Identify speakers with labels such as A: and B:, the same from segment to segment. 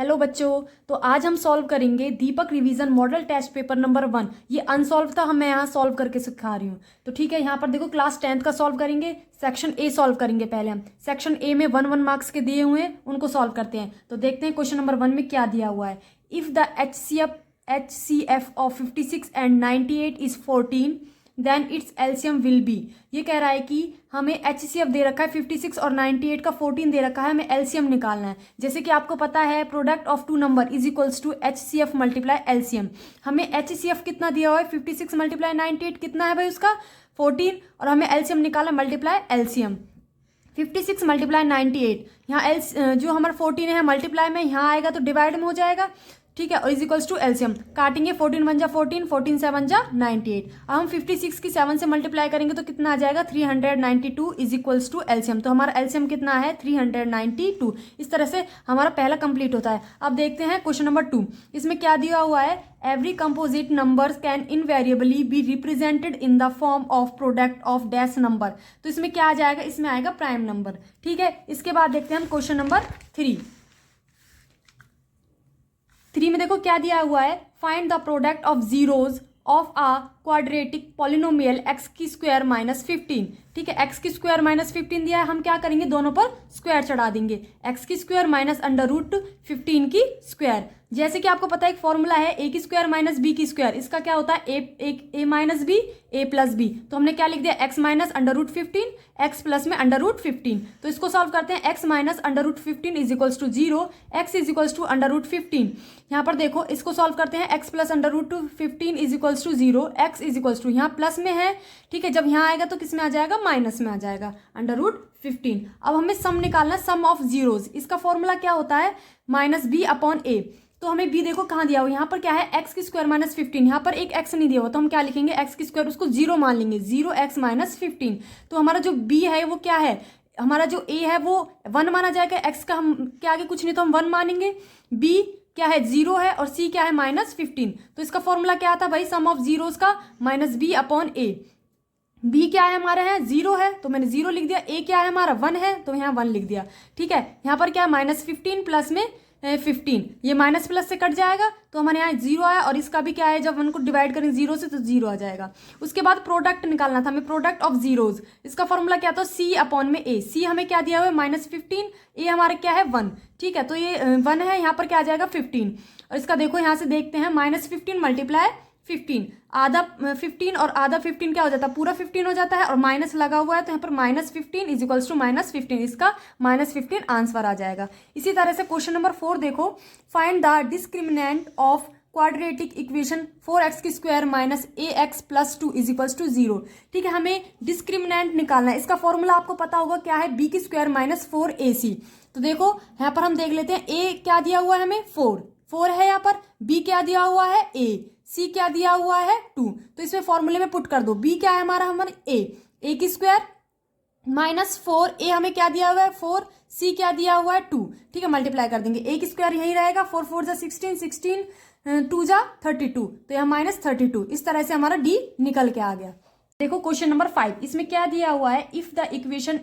A: Hello बच्चों, तो आज हम सॉल्व करेंगे Deepak revision model test paper number 1। ये अनसॉल्व था, मैं यहाँ सॉल्व करके सिखा रही हूँ। तो ठीक है, यहाँ पर देखो क्लास 10th का सॉल्व करेंगे। सेक्शन ए सॉल्व करेंगे। पहले हम सेक्शन ए में 1 1 मार्क्स के दिए हुए हैं, उनको सॉल्व करते हैं। तो देखते हैं क्वेश्चन नंबर 1 में क्या दिया हुआ है। If the HCF of 56 and 98 is 14 then it's LCM will be. ये कह रहा है कि हमें HCF दे रखा है 56 और 98 का 14 दे रखा है, हमें एलसीएम निकालना है। जैसे कि आपको पता है product of two number is equals to HCF multiply LCM. हमें HCF कितना दिया हुआ है 56 मल्टीप्लाई 98 कितना है भाई उसका 14, और हमें एलसीएम निकालना मल्टीप्लाई एलसीएम 56 मल्टीप्लाई 98। यहाँ जो हमारा 14 है मल्टीप्लाई में यहाँ आएगा तो डिवाइड में हो जाएगा, ठीक है, और इज इक्वल्स टू एलसीएम काटेंगे 14 बन जा 14, 14 से बन जा 98। अब हम 56 की 7 से मल्टीप्लाई करेंगे तो कितना आ जाएगा 392 इज इक्वल्स टू एलसीएम। तो हमारा एलसीएम कितना है 392। इस तरह से हमारा पहला कंप्लीट होता है। अब देखते हैं क्वेश्चन नंबर 2। इसमें क्या दिया हुआ है, every composite numbers can invariably be represented in the form of product of dash number. तो इसमें क्या आ जाएगा, इसमें आएगा प्राइम नंबर, ठीक है। इसके बाद देखते हैं हम क्वेश्चन नंबर 3 में देखो क्या दिया हुआ है, find the product of zeros of a quadratic polynomial x की स्क्वायर माइनस 15। ठीक है, एक्स की स्क्वायर माइनस 15 दिया है, हम क्या करेंगे दोनों पर स्क्वायर चढ़ा देंगे, एक्स की स्क्वायर माइनस अंडर रूट 15 की स्क्वायर। जैसे कि आपको पता है एक फॉर्मूला है ए की स्क्वायर माइनस बी की स्क्वायर, इसका क्या होता है a minus b a plus b. तो हमने क्या लिख दिया x minus under root 15 x plus में अंडर रूट 15। तो इसको सॉल्व करते हैं, x minus under root 15 is equals to 0, x is equals to under root 15। यहाँ पर देखो इसको सॉल्व करते हैं, x plus under root 15 is equals to 0, x is equals to यहाँ प्लस में है, ठीक है, जब यहाँ आएगा तो किस में आ जाएगा माइनस में आ जाएगा अंडर रूट 15। अब हमें सम निकालना, सम ऑफ जीरोज। इसका फॉर्मूला क्या होता है माइनस बी अपॉन ए। तो हमें बी देखो कहाँ दिया हुआ, यहाँ पर क्या है एक्स की स्क्वायर माइनस 15, यहाँ पर एक एक्स नहीं दिया हुआ तो हम क्या लिखेंगे एक्स की स्क्वायर उसको 0 मान लेंगे, 0x माइनस 15। तो हमारा जो बी है वो क्या है, हमारा जो ए है वो 1 माना जाएगा, एक्स का हम क्या आगे कुछ नहीं तो हम 1 मानेंगे, बी क्या है 0 है और सी क्या है माइनस 15। तो इसका फॉर्मूला क्या था भाई, सम ऑफ जीरोज का माइनस बी अपॉन ए। बी क्या है हमारा है 0 है तो मैंने 0 लिख दिया, ए क्या है हमारा 1 है तो यहाँ 1 लिख दिया, ठीक है। यहाँ पर क्या है माइनस 15 प्लस में 15, ये माइनस प्लस से कट जाएगा तो हमारे यहाँ 0 आया, और इसका भी क्या है जब 1 को डिवाइड करें 0 से तो 0 आ जाएगा। उसके बाद प्रोडक्ट निकालना था हमें, प्रोडक्ट ऑफ जीरोज। इसका फॉर्मूला क्या था सी अपॉन में ए। सी हमें क्या दिया हुआ है माइनस 15, ए हमारा क्या है 1, ठीक है, तो ये 1 है, यहाँ पर क्या आ जाएगा 15। और इसका देखो यहाँ से देखते हैं माइनस 15 मल्टीप्लाई 15, आधा 15 और आधा 15 क्या हो जाता है पूरा 15 हो जाता है, और माइनस लगा हुआ है तो यहाँ पर minus 15 is equals to minus 15, इसका माइनस 15 आंसर आ जाएगा। इसी तरह से क्वेश्चन नंबर 4 देखो, find the discriminant of quadratic equation 4x की square minus ax plus 2 is equals to 0। ठीक है, हमें डिस्क्रिमिनेंट निकालना है। इसका फॉर्मूला आपको पता होगा क्या है, b की स्क्वायर माइनस 4ac। तो देखो यहाँ पर हम देख लेते हैं, a क्या दिया हुआ है हमें 4 है, यहाँ पर b क्या दिया हुआ है a, c क्या दिया हुआ है 2। तो इसमें फॉर्मूले में पुट कर दो, b क्या है हमारा a की स्क्वायर माइनस 4, ए हमें क्या दिया हुआ है 4, सी क्या दिया हुआ है 2, ठीक है, मल्टीप्लाई कर देंगे, ए की स्क्वायर यही रहेगा 4 4 जा 16, 16 2 जा 32, तो यहाँ माइनस 32। इस तरह से हमारा डी निकल के आ गया। देखो क्वेश्चन नंबर 5, इसमें क्या दिया हुआ है, if the equation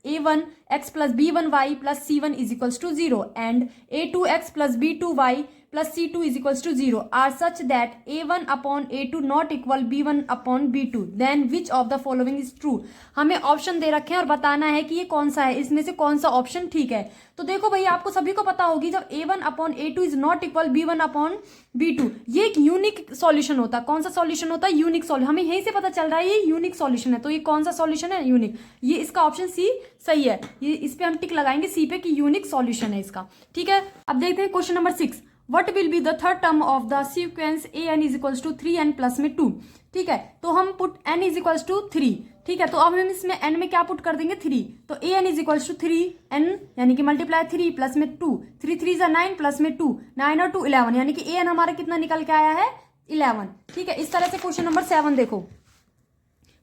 A: a1 x plus b1 y plus c1 is equals to 0 and a2 x plus b2 y plus c2 is equals to 0 are such that a1 upon a2 not equal b1 upon b2, then which of the following is true. हमें option दे रखे हैं और बताना है कि ये कौन सा है, इसमें से कौन सा ऑप्शन ठीक है। तो देखो भैया आपको सभी को पता होगी जब a1 upon a2 is not equal b1 upon b2, ये एक यूनिक सॉल्यूशन होता है। कौन सा सॉल्यूशन होता है, यूनिक सॉल्यूशन। हमें यहीं से पता चल रहा है ये यूनिक सॉल्यूशन है, तो ये कौन सा सॉल्यूशन है, यूनिक। ये इसका ऑप्शन सी सही है, ये इस पे हम टिक लगाएंगे सी पे कि यूनिक सॉल्यूशन है इसका, ठीक है। अब देखते हैं question number 6, what will be the third term of the sequence an is equals to 3n plus में 2। ठीक है, तो हम put n is equals to 3, ठीक है, तो अब हम इसमें n में क्या पुट कर देंगे 3, तो an is equals to 3n यानी कि मल्टीप्लाई 3 प्लस में 2, 3 3 जा 9 प्लस में 2, 9 और 2 11, यानी कि an हमारा कितना निकल के आया है 11। ठीक है, इस तरह से क्वेश्चन नंबर 7 देखो,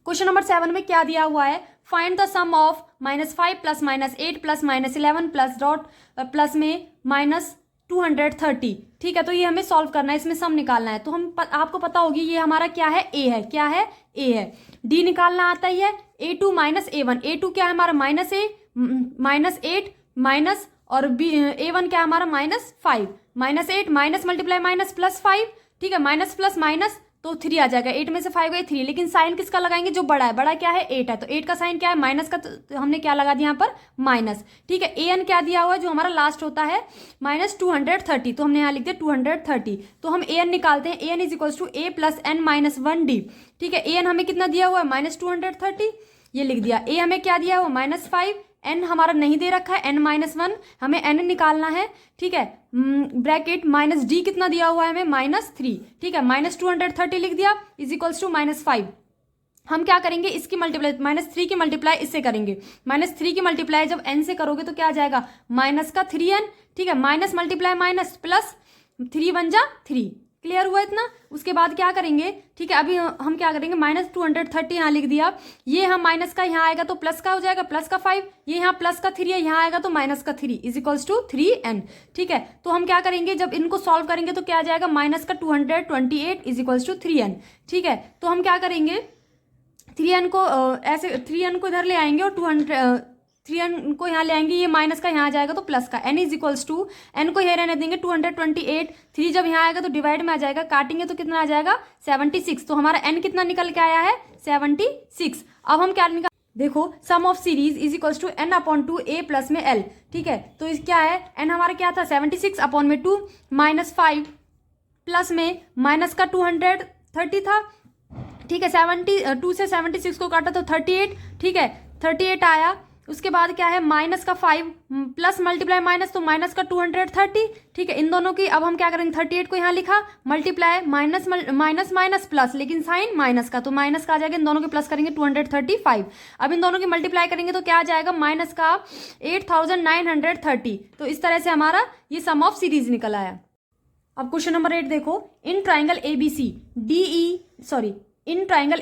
A: क्वेश्चन नंबर 7 में क्या दिया हुआ है, find the sum of -5 plus -8 plus -11 plus dot plus में -230। ठीक है, तो ये हमें सॉल्व करना है, इसमें सम निकालना है। तो हम आपको पता होगी ये हमारा क्या है ए है, क्या है ए है। डी निकालना आता ही है, a2 माइनस a1, a2 क्या है हमारा -8 माइनस और बी A1 क्या है हमारा -5, -8 माइनस मल्टीप्लाई माइनस +5, ठीक है, माइनस प्लस माइनस तो 3 आ जाएगा, 8 में से 5 गए 3, लेकिन साइन किसका लगाएंगे, जो बड़ा है, बड़ा क्या है 8 है, तो 8 का साइन क्या है माइनस का, तो हमने क्या लगा दिया यहाँ पर माइनस, ठीक है। an क्या दिया हुआ है जो हमारा लास्ट होता है -230, तो हमने यहाँ लिख दिया 230, तो हम an निकालते हैं, an is equals to a plus n minus 1d, ठीक है। an हमें कितना दिया हुआ है -230, ये लिख दिया। a हमें क्या दिया हुआ -5, n हमारा नहीं दे रखा है n-1, हमें n निकालना है, ठीक है। ब्रैकेट -d कितना दिया हुआ है हमें -3, ठीक है, -230 लिख दिया इज इक्वल्स टू -5। हम क्या करेंगे, इसकी मल्टीप्लाई -3 की मल्टीप्लाई इससे करेंगे, -3 की मल्टीप्लाई जब n से करोगे तो क्या आ जाएगा -3n, ठीक है, माइनस मल्टीप्लाई माइनस प्लस 3 बन जा 3, क्लियर हुआ इतना। उसके बाद क्या करेंगे, ठीक है, अभी हम क्या करेंगे -230 यहाँ लिख दिया, ये हम माइनस का यहाँ आएगा तो प्लस का हो जाएगा, प्लस का 5, ये यहाँ प्लस का 3 है, यहाँ आएगा तो माइनस का 3 इज इक्वल्स टू 3n, ठीक है। तो हम क्या करेंगे, जब इनको सॉल्व करेंगे तो क्या आ जाएगा -228 इज इक्वल्स टू 3n, ठीक है। तो हम क्या करेंगे 3n को ऐसे 3n को इधर ले आएंगे और 3n को यहाँ ले आएंगे, ये माइनस का यहाँ आ जाएगा तो प्लस का, n is equals to, n को यहाँ रहने देंगे 228, 3 जब यहाँ आएगा तो डिवाइड में आ जाएगा, काटेंगे तो कितना आ जाएगा 76, तो हमारा n कितना निकल के आया है 76। अब हम क्या निकाल, देखो sum of series is equals to n/2 a plus में l, ठीक है। तो इस क्या है, n हमारा क्या था 76 अपॉन में 2 -5 प्लस में माइनस का 230 था, ठीक है, 72 से 76 को काटा तो 38, ठीक है, 38 आया। उसके बाद क्या है माइनस का 5 प्लस मल्टीप्लाई माइनस तो माइनस का 230, ठीक है। इन दोनों की अब हम क्या करेंगे 38 को यहाँ लिखा, multiply minus minus minus plus, लेकिन साइन माइनस का, तो माइनस का आ जाएगा, इन दोनों के प्लस करेंगे 235। अब इन दोनों की मल्टीप्लाई करेंगे तो क्या आ जाएगा माइनस का 8930, तो इस तरह से हमारा ये सम ऑफ सीरीज निकल आया। अब क्वेश्चन नंबर 8 देखो, in triangle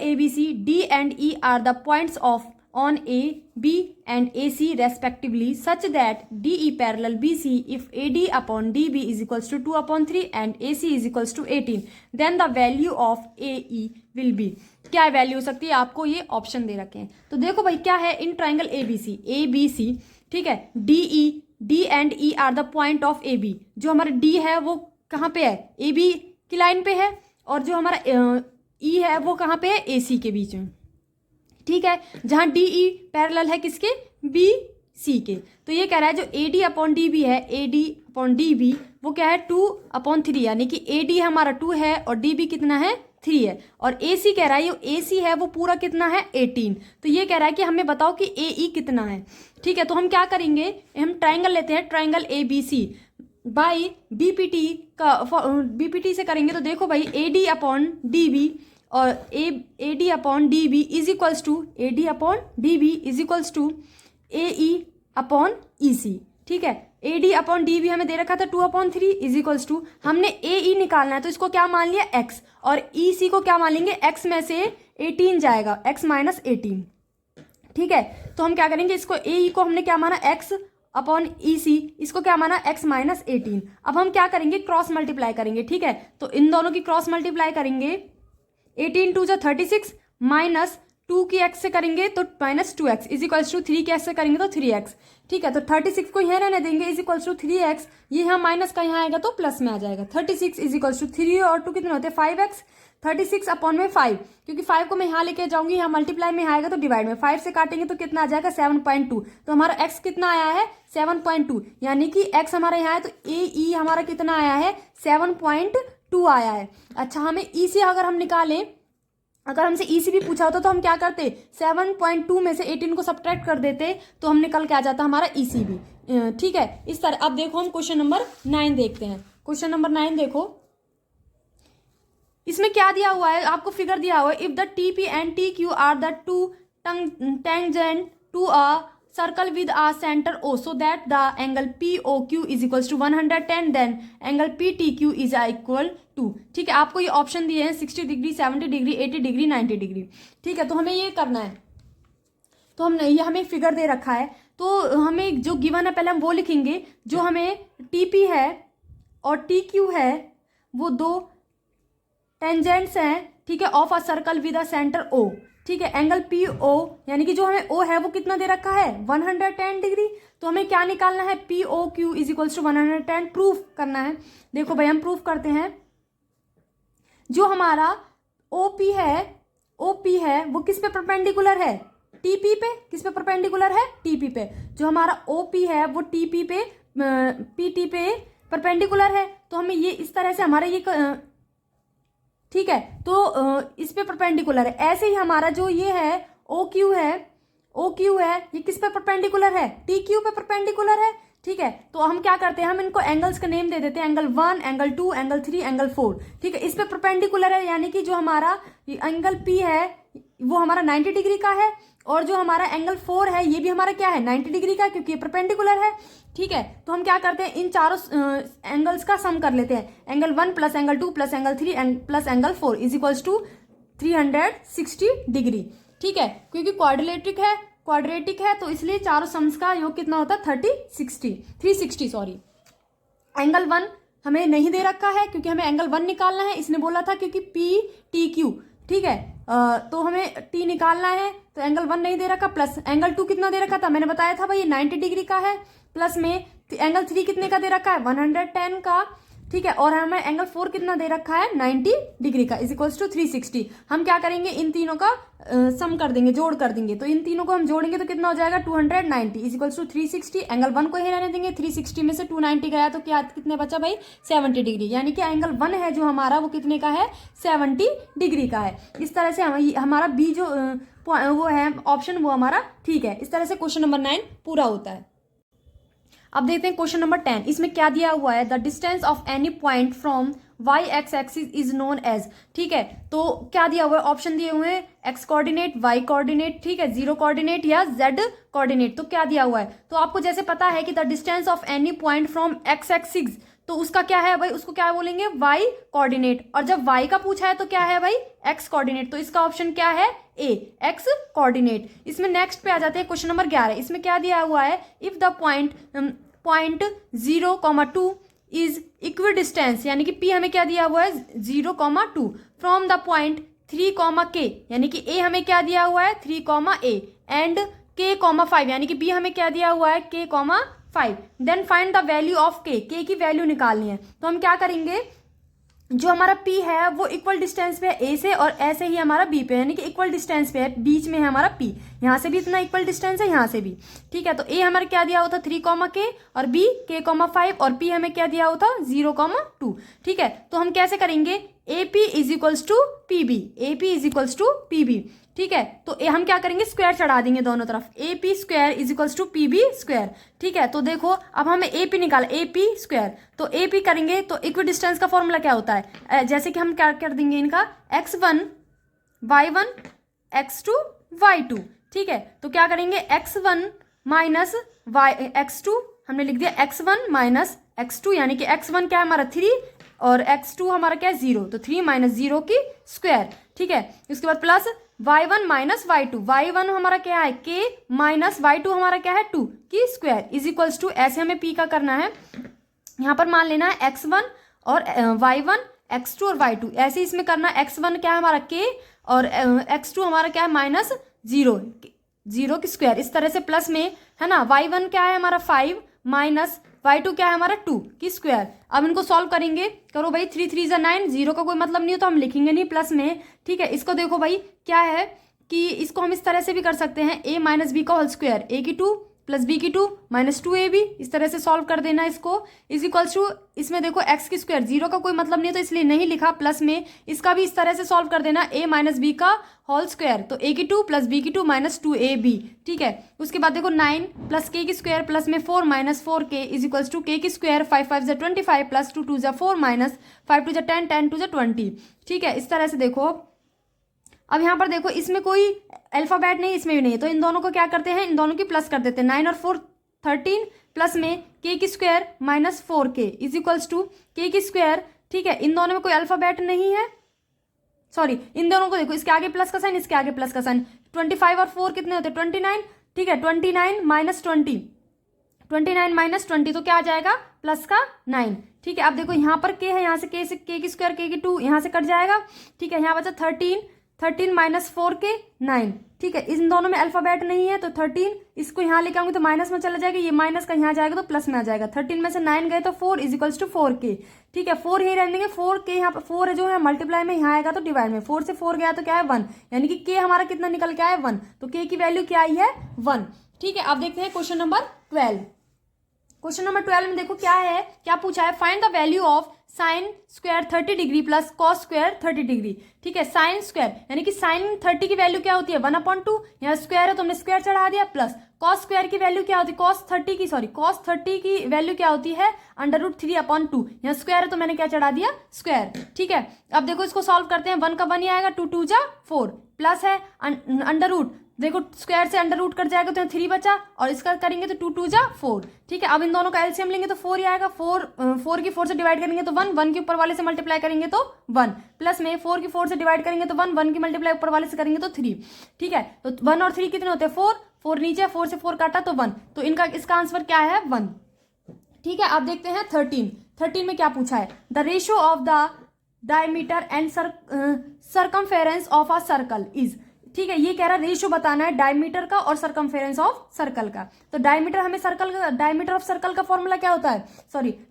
A: ABC D and E are the points of on A, B and AC respectively such that DE parallel BC if AD upon DB is equals to 2/3 and AC is equals to 18, then the value of AE will be, क्या value हो सकती है, आपको ये option दे रखे हैं। तो देखो भाई क्या है, इन ट्राइंगल ABC, ठीक है, D and E are the point of AB, जो हमारा D है वो कहाँ पे है, AB की लाइन पे है, और जो हमारा E है वो कहाँ पे है, AC के बीच में, ठीक है, जहां DE पैरेलल है किसके, BC के। तो ये कह रहा है जो AD अपॉन DB है, AD अपॉन DB वो क्या है 2/3, यानी कि AD हमारा 2 है और DB कितना है 3 है, और AC कह रहा है ये AC है वो पूरा कितना है 18। तो ये कह रहा है कि हमें बताओ कि AE कितना है, ठीक है। तो हम क्या करेंगे, हम ट्राइंगल लेते हैं, ट्राइंगल ABC बाई BPT से करेंगे। तो देखो भाई AD अपॉन DB और AD upon DB is equals to AE upon EC, ठीक है। AD अपॉन DB हमें दे रखा था 2/3 इज इक्वल्स टू, हमने AE निकालना है तो इसको क्या मान लिया x, और EC को क्या मान लेंगे, x में से 18 जाएगा, x माइनस 18, ठीक है। तो हम क्या करेंगे, इसको AE को हमने क्या माना x अपॉन EC, इसको क्या माना x माइनस 18। अब हम क्या करेंगे, क्रॉस मल्टीप्लाई करेंगे, ठीक है। तो इन दोनों की क्रॉस मल्टीप्लाई करेंगे, 18 2 जा 36 माइनस 2 की x से करेंगे तो -2x इज इक्वल्स टू 3 की x से करेंगे तो 3x, ठीक है। तो 36 को यहाँ रहने देंगे इज इक्वल्स टू 3x, ये यहाँ माइनस का यहाँ आएगा तो प्लस में आ जाएगा, 36 इज इक्वल्स टू 3 और 2 कितने होते हैं 5x, 36 अपॉन में 5, क्योंकि 5 को मैं यहाँ लेके जाऊंगी, यहाँ मल्टीप्लाई में आएगा तो डिवाइड में, 5 से काटेंगे तो कितना आ जाएगा 7.2, तो हमारा x कितना आया है 7.2, यानी कि x हमारा यहाँ है तो AE हमारा कितना आया है 7.2 आया है। अच्छा, हमें EC अगर हम निकालें, अगर हमसे EC भी पूछा होता तो हम क्या करते, 7.2 में से 18 को सब्ट्रैक्ट कर देते तो हम निकल के आ जाता हमारा EC भी, ठीक है, इस तरह। अब देखो हम क्वेश्चन नंबर 9 देखते हैं। क्वेश्चन नंबर 9 देखो, इसमें क्या दिया हुआ है, आपको फिगर दिया हुआ है, if the TP and TQ are the two tangent to a circle with a center O so that the angle POQ is equals to 110, then angle PTQ is equal to, ठीक है। आपको ये option दिए हैं 60 degree, 70 degree, 80 degree, 90 degree, ठीक है। तो हमें ये करना है, तो हमने ये हमें फिगर दे रखा है, तो हमें जो गिवन है पहले हम वो लिखेंगे, जो हमें TP है और TQ है वो दो टेंजेंट्स हैं, ठीक है, of a circle with a centre O, ठीक है, एंगल पी ओ यानी कि जो हमें ओ है वो कितना दे रखा है 110 डिग्री। तो हमें क्या निकालना है, P O Q is equals to 110 proof करना है। देखो भाई हम प्रूफ करते हैं, जो हमारा ओपी है वो किस पे परपेंडिकुलर है, टीपी पे। किस पे परपेंडिकुलर है, टीपी पे। जो हमारा ओपी है वो टीपी पे पीटी पे परपेंडिकुलर है। तो हमें ये इस तरह से हमारा ये ठीक है, तो इस पे परपेंडिकुलर है। ऐसे ही हमारा जो ये है ओ क्यू है ये किस पे परपेंडिकुलर है, टी क्यू पे परपेंडिकुलर है। ठीक है, तो हम क्या करते हैं, हम इनको एंगल्स का नेम दे देते हैं, एंगल 1, एंगल 2, एंगल 3, एंगल 4। ठीक है, इस पे परपेंडिकुलर है, यानी कि जो हमारा एंगल पी है वो हमारा 90 डिग्री का है, और जो हमारा एंगल 4 है ये भी हमारा क्या है 90 डिग्री का, क्योंकि ये परपेंडिकुलर है। ठीक है, तो हम क्या करते हैं, इन चारों एंगल्स का सम कर लेते हैं, angle 1 plus angle 2 plus angle 3 plus angle 4 is equals to 360 degree. ठीक है, क्योंकि क्वाड्रेटिक है तो इसलिए चारों सम्स का योग कितना होता है 360 सॉरी। एंगल 1 हमें नहीं दे रखा है क्योंकि हमें एंगल 1 निकालना है, इसने बोला था क्योंकि पी टी क्यू। ठीक है, तो हमें टी निकालना है, तो एंगल 1 नहीं दे रखा, प्लस एंगल 2 कितना दे रखा था, मैंने बताया था भाई 90 डिग्री का है, प्लस में एंगल 3 कितने का दे रखा है 110 का। ठीक है, और हमें एंगल 4 कितना दे रखा है 90 डिग्री का इज इक्वल्स टू 360। हम क्या करेंगे, इन तीनों का सम कर देंगे, जोड़ कर देंगे। तो इन तीनों को हम जोड़ेंगे तो कितना हो जाएगा 290 इज इक्वल्स टू 360। एंगल 1 को ही रहने देंगे, 360 में से 290 गया तो क्या कितने बचा भाई 70 डिग्री, यानी कि एंगल 1 है जो हमारा वो कितने का है 70 डिग्री का है। इस तरह से हमारा बी जो वो है ऑप्शन वो हमारा ठीक है। इस तरह से क्वेश्चन नंबर 9 पूरा होता है। अब देखते हैं क्वेश्चन नंबर 10, इसमें क्या दिया हुआ है, the distance of any point from y x axis is known as. ठीक है, तो क्या दिया हुआ है, ऑप्शन दिए हुए हैं एक्स कोऑर्डिनेट, वाई कोऑर्डिनेट, ठीक है, जीरो कोऑर्डिनेट या जेड कोऑर्डिनेट। तो क्या दिया हुआ है, तो आपको जैसे पता है कि the distance of any point from x axis, तो उसका क्या है भाई, उसको क्या बोलेंगे वाई कोऑर्डिनेट, और जब वाई का पूछा है तो क्या है भाई एक्स कोऑर्डिनेट। तो इसका ऑप्शन क्या है ए, एक्स कोऑर्डिनेट। इसमें नेक्स्ट पे आ जाते हैं क्वेश्चन नंबर 11, इसमें क्या दिया हुआ है, if the point 0,2 is equi distance, यानी कि पी हमें क्या दिया हुआ है 0,2 फ्रॉम द पॉइंट 3, यानी कि ए हमें क्या दिया हुआ है 3, एंड k,5, यानी कि बी हमें क्या दिया हुआ है k,5। Then find the value of k की वैल्यू निकालनी है। तो हम क्या करेंगे, जो हमारा P है वो इक्वल डिस्टेंस पे है A से, और ऐसे ही हमारा B पे, यानी कि इक्वल डिस्टेंस पे है, बीच में है हमारा P, यहाँ से भी इतना इक्वल डिस्टेंस है, यहाँ से भी। ठीक है, तो A हमारे क्या दिया होता 3, और B k,5, और P हमें क्या दिया होता 0,2। ठीक है, तो हम कैसे करेंगे, AP is equals to PB, AP is equals to PB। ठीक है, तो हम क्या करेंगे, स्क्वायर चढ़ा देंगे दोनों तरफ, AP square is equals to PB square. ठीक है, तो देखो अब हमें AP निकाल, AP स्क्वायर, तो AP करेंगे तो इक्वी डिस्टेंस का फॉर्मूला क्या होता है, जैसे कि हम क्या कर देंगे इनका x1 y1 x2 y2। ठीक है, तो क्या करेंगे x1 माइनस x2, हमने लिख दिया x1 माइनस x2, यानी कि x1 क्या है हमारा 3 और x2 हमारा क्या है 0, तो 3 माइनस 0 की स्क्वायर। ठीक है, उसके बाद plus y1 minus y2, y1 हमारा क्या है k माइनस y2 हमारा क्या है 2 की स्क्वायर इज इक्वल्स टू, ऐसे हमें p का करना है, यहाँ पर मान लेना है x1 और y1 x2 और y2, ऐसे इसमें करना है x1 क्या है हमारा k और x2 हमारा क्या है माइनस 0 की स्क्वायर, इस तरह से प्लस में है ना, y1 क्या है हमारा 5 माइनस y2 क्या है हमारा 2 की स्क्वायर। अब इनको सॉल्व करेंगे, करो भाई 3 3 9, 0 का कोई मतलब नहीं हो तो हम लिखेंगे नहीं प्लस में। ठीक है, इसको देखो भाई क्या है कि इसको हम इस तरह से भी कर सकते हैं, a माइनस बी का होल स्क्वायर, a की 2 प्लस b की 2 माइनस 2ab, इस तरह से सॉल्व कर देना इसको, इज इक्वल्स टू, इसमें देखो x की स्क्वायर, 0 का कोई मतलब नहीं है तो इसलिए नहीं लिखा, प्लस में इसका भी इस तरह से सॉल्व कर देना, a माइनस बी का होल स्क्वायर, तो a की 2 प्लस b की 2 माइनस 2ab। ठीक है, उसके बाद देखो 9 प्लस k की स्क्वायर प्लस में 4 माइनस 4k is equals to k की स्क्वायर, 5 5 = 25 प्लस 2 2 = 4 माइनस 5 2 = 10 10 2 = 20। ठीक है, इस तरह से देखो, अब यहाँ पर देखो इसमें कोई अल्फाबेट नहीं, इसमें भी नहीं, तो इन दोनों को क्या करते हैं, इन दोनों की प्लस कर देते हैं, 9 और 4 13 प्लस में k की square minus 4k is equals to k की स्क्वायर। ठीक है, इन दोनों में कोई अल्फाबेट नहीं है, सॉरी इन दोनों को देखो, इसके आगे प्लस का साइन, इसके आगे प्लस का साइन, 25 और 4 कितने होते हैं 29। ठीक है, 29 माइनस 20, 29 माइनस 20 तो क्या आ जाएगा प्लस का 9। ठीक है, अब देखो यहाँ पर k है, यहाँ से k की स्क्वायर k की 2 यहाँ से कट जाएगा। ठीक है, यहाँ बचा 13 13 माइनस 4k 9, ठीक है। इन दोनों में अल्फाबेट नहीं है तो 13, इसको यहाँ लेके आऊंगी तो माइनस में चला जाएगा, ये माइनस का यहाँ जाएगा तो प्लस में आ जाएगा। 13 में से 9 गए तो 4 इज इक्वल्स टू 4k, ठीक है। 4 यही रहने देंगे, 4k यहाँ पर 4 जो है मल्टीप्लाई में यहाँ आएगा तो डिवाइड में, 4 से 4 गया तो क्या है 1, यानी कि k हमारा कितना निकल के आया 1, तो k की वैल्यू क्या आई है 1, ठीक है। अब देखते हैं क्वेश्चन नंबर 12। क्वेश्चन नंबर 12 में देखो क्या है, क्या पूछा है, find the value of sine square 30 degree plus cos square 30 degree, ठीक है। साइन स्क्वायर यानी कि साइन 30 की वैल्यू क्या होती है 1/2, यहाँ स्क्वायर है तो हमने स्क्वायर चढ़ा दिया, प्लस कॉस स्क्वायर की वैल्यू क्या होती है, कॉस 30 की वैल्यू क्या होती है √3/2, यहाँ स्क्वायर है तो मैंने क्या चढ़ा दिया स्क्वायर, ठीक है। अब देखो इसको सॉल्व करते हैं, 1 का 1 ही आएगा, 2 2 जा 4, प्लस है अंडर रूट, देखो स्क्वायर से अंडर रूट कट जाएगा तो 3 बचा, और इसका करेंगे तो 2 2 जा 4, ठीक है। अब इन दोनों का एलसीएम लेंगे तो 4 ही आएगा, 4 की 4 से डिवाइड करेंगे तो 1, 1 के ऊपर वाले से मल्टीप्लाई करेंगे तो 1, प्लस में 4 की 4 से डिवाइड करेंगे तो 1, 1 की मल्टीप्लाई ऊपर वाले से करेंगे तो 3, ठीक है। तो 1 और 3 कितने होते हैं 4, 4 नीचे, 4 से 4 काटा तो 1, तो इसका आंसर क्या है 1, ठीक है। अब देखते हैं 13 में क्या पूछा है, the ratio of the diameter and circumference of a circle is, ठीक है। ये कह रहा है रेशियो बताना है डायमीटर का और सर्कमफेरेंस ऑफ सर्कल का, तो डायमीटर हमें सर्कल का, डायमीटर ऑफ सर्कल का फॉर्मूला क्या होता है,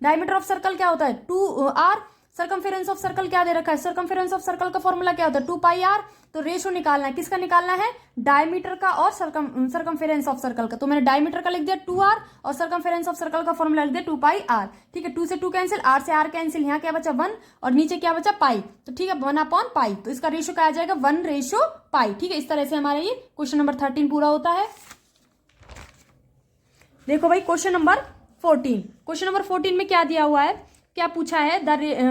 A: डायमीटर ऑफ सर्कल क्या होता है 2r, सर्कमफेरेंस ऑफ सर्कल क्या दे रखा है, सर्कमफेरेंस ऑफ सर्कल का फॉर्मूला क्या होता है 2πr, तो रेशियो निकालना है, किसका निकालना है डायमीटर का और सर्कमफेरेंस ऑफ सर्कल का, तो मैंने डायमीटर का लिख दिया 2r और सर्कमफेरेंस ऑफ सर्कल का फॉर्मूला लिख दिया 2πr, ठीक है। 2 से 2 कैंसिल, r से r कैंसिल, यहाँ क्या बचा 1 और नीचे क्या बचा पाई, तो ठीक है 1/पाई, तो इसका रेशियो क्या आ जाएगा 1:पाई, ठीक है। इस तरह से हमारा ये क्वेश्चन नंबर 13 पूरा होता है। देखो भाई क्वेश्चन नंबर 14 में क्या दिया हुआ है, क्या पूछा है, the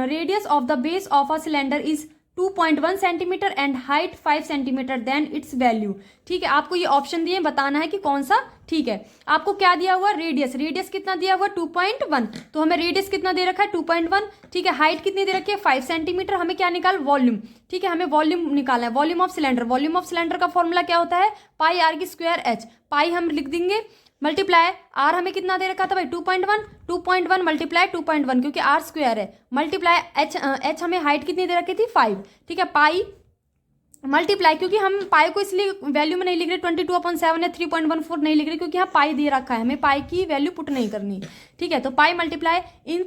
A: radius of the base of a cylinder is 2.1 centimetre and height 5 centimetre then its value, ठीक है। आपको ये ऑप्शन दिए, बताना है कि कौन सा, ठीक है। आपको क्या दिया हुआ रेडियस कितना दिया हुआ 2.1, तो हमें रेडियस कितना दे रखा है 2.1, ठीक है। हाइट कितनी दे रखी है 5 सेंटीमीटर, हमें क्या निकाल वॉल्यूम, ठीक है, हमें वॉल्यूम निकालना है, वॉल्यूम ऑफ सिलेंडर का फॉर्मूला क्या होता है πr²h, पाई हम लिख देंगे, मल्टीप्लाई आर हमें कितना दे रखा था भाई 2.1 मल्टीप्लाई 2.1 क्योंकि आर स्क्वायर है, मल्टीप्लाई एच हमें हाइट कितनी दे रखी थी 5, ठीक है। पाई मल्टीप्लाई, क्योंकि हम पाई को इसलिए वैल्यू में नहीं लिख रहे 22/7 या 3.14 नहीं लिख रहे, क्योंकि यहाँ पाई दे रखा है, हमें पाई की वैल्यू पुट नहीं करनी, ठीक है। तो पाई मल्टीप्लाई इन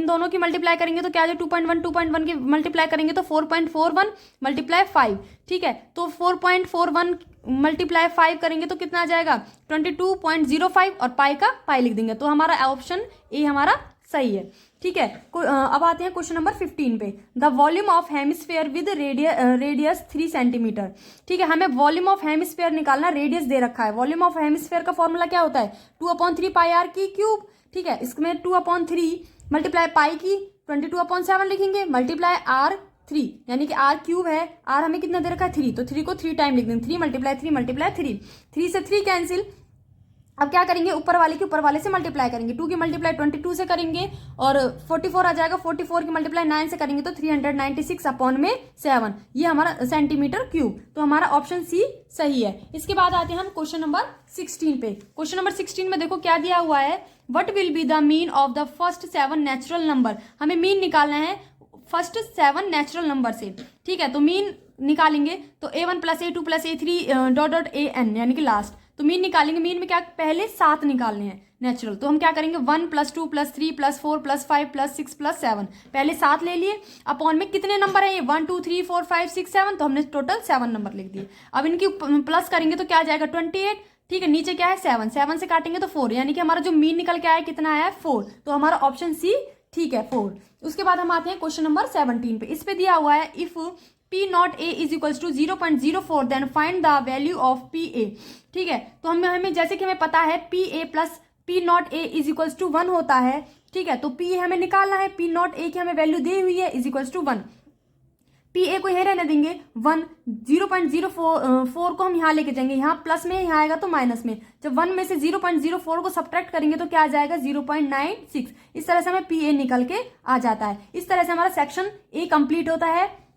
A: दोनों की मल्टीप्लाई करेंगे तो क्या है 2.1 की मल्टीप्लाई करेंगे तो 4.41 मल्टीप्लाई 5, ठीक है। तो 4.41 मल्टीप्लाई 5 करेंगे तो कितना आ जाएगा 22.05 और पाई का पाई लिख देंगे, तो हमारा ऑप्शन ए हमारा सही है, ठीक है। अब आते हैं क्वेश्चन नंबर 15 पे, the volume of hemisphere with radius 3 centimetre, ठीक है। हमें वॉल्यूम ऑफ हेमिस्फेयर निकालना, रेडियस दे रखा है, वॉल्यूम ऑफ हेमिस्फेयर का फॉर्मूला क्या होता है 2/3πr3, ठीक है। इसमें 2/3 मल्टीप्लाई पाई की 22/7 लिखेंगे, मल्टीप्लाई r3 यानी कि r³ है, r हमें कितना दे रखा है 3, तो 3 को 3 टाइम लिख देंगे, 3 मल्टीप्लाई 3 से 3 कैंसिल। अब क्या करेंगे ऊपर वाले से मल्टीप्लाई करेंगे, 2 की मल्टीप्लाई 22 से करेंगे और 44 आ जाएगा, 44 की मल्टीप्लाई 9 से करेंगे तो 396/7, ये हमारा सेंटीमीटर क्यूब, तो हमारा ऑप्शन सी सही है। इसके बाद आते हैं हम क्वेश्चन नंबर 16 पे। क्वेश्चन नंबर 16 में देखो क्या दिया हुआ है, what will be the mean of the first 7 natural number, हमें मीन निकालना है फर्स्ट 7 नेचुरल नंबर से, ठीक है। तो मीन निकालेंगे तो a1 + a2 + a3 ... an यानी कि लास्ट, तो मीन निकालेंगे, मीन में क्या पहले 7 निकालने हैं नेचुरल, तो हम क्या करेंगे 1 + 2 + 3 + 4 + 5 + 6 + 7, पहले 7 ले लिए, अपॉन में कितने नंबर है ये 1 2 3 4 5 6 7, तो हमने टोटल 7 नंबर लिख दिए। अब इनकी प्लस करेंगे तो क्या आ जाएगा 28, ठीक है। नीचे क्या है 7 से काटेंगे तो 4, यानी कि हमारा जो मीन निकल के आया कितना आया है 4, तो हमारा ऑप्शन सी ठीक है 4। उसके बाद हम आते हैं क्वेश्चन नंबर 17 पे। इस पे दिया हुआ है if P0 A is equals to 0.04 then find the value of PA, ठीक है। तो हमें जैसे कि हमें पता है PA plus P0 A is equals to 1 होता है, ठीक है। तो PA हमें निकालना है, P0 A की हमें वैल्यू दी हुई है is equals to 1, PA को यही रहने देंगे 1, 0.04 को हम यहाँ लेके जाएंगे, यहाँ प्लस में यहाँ आएगा तो माइनस में, जब 1 में से 0.04 को सब्ट्रैक्ट करेंगे तो क्या आ जाएगा 0.96, इस तरह से हमें PA निकल के आ जाता है। इस तरह से हमारा सेक्शन A कंप्लीट होता है।